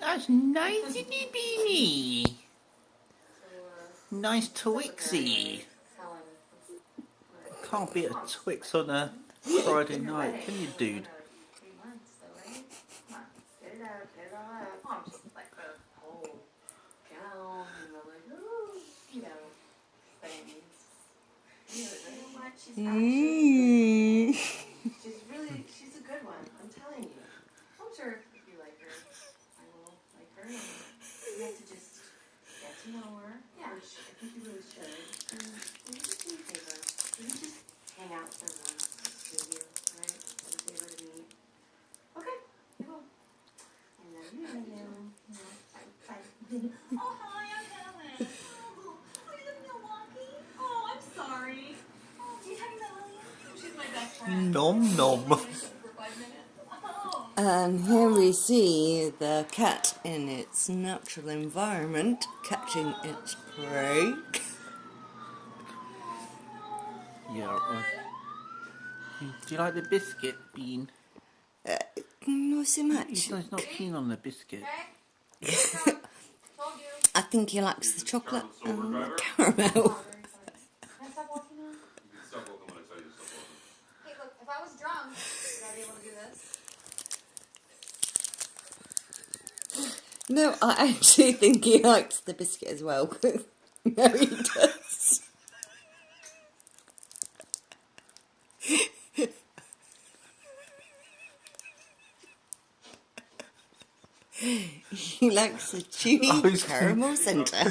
That's nice, isn't it, Beanie? Nice Twixy. Can't beat a Twix on a Friday night, can you, dude? She's a good one, I'm telling you. I'm sure if you like her, I will like her. You have to just get to know her, which I think you really should. And will you just do me a favor? Will you just hang out for once with you, right? As a favor to me. Okay, I will. I love you. Bye. Oh, hi, I'm Helen. Oh, you live in Milwaukee? Oh, I'm sorry. Oh, do you have Lily? She's my best friend. Nom nom. For 5 minutes. Oh. And here we see the cat in its natural environment catching its prey. Yeah. Do you like the biscuit, Bean? Not so much. He's not keen on the biscuit. I think he likes the chocolate and the caramel. Can I stop walking now? You can stop walking when I tell you to stop walking. Hey, look, if I was drunk, would I be able to do this? No, I actually think he likes the biscuit as well. No, he does. He likes the chewy caramel centre.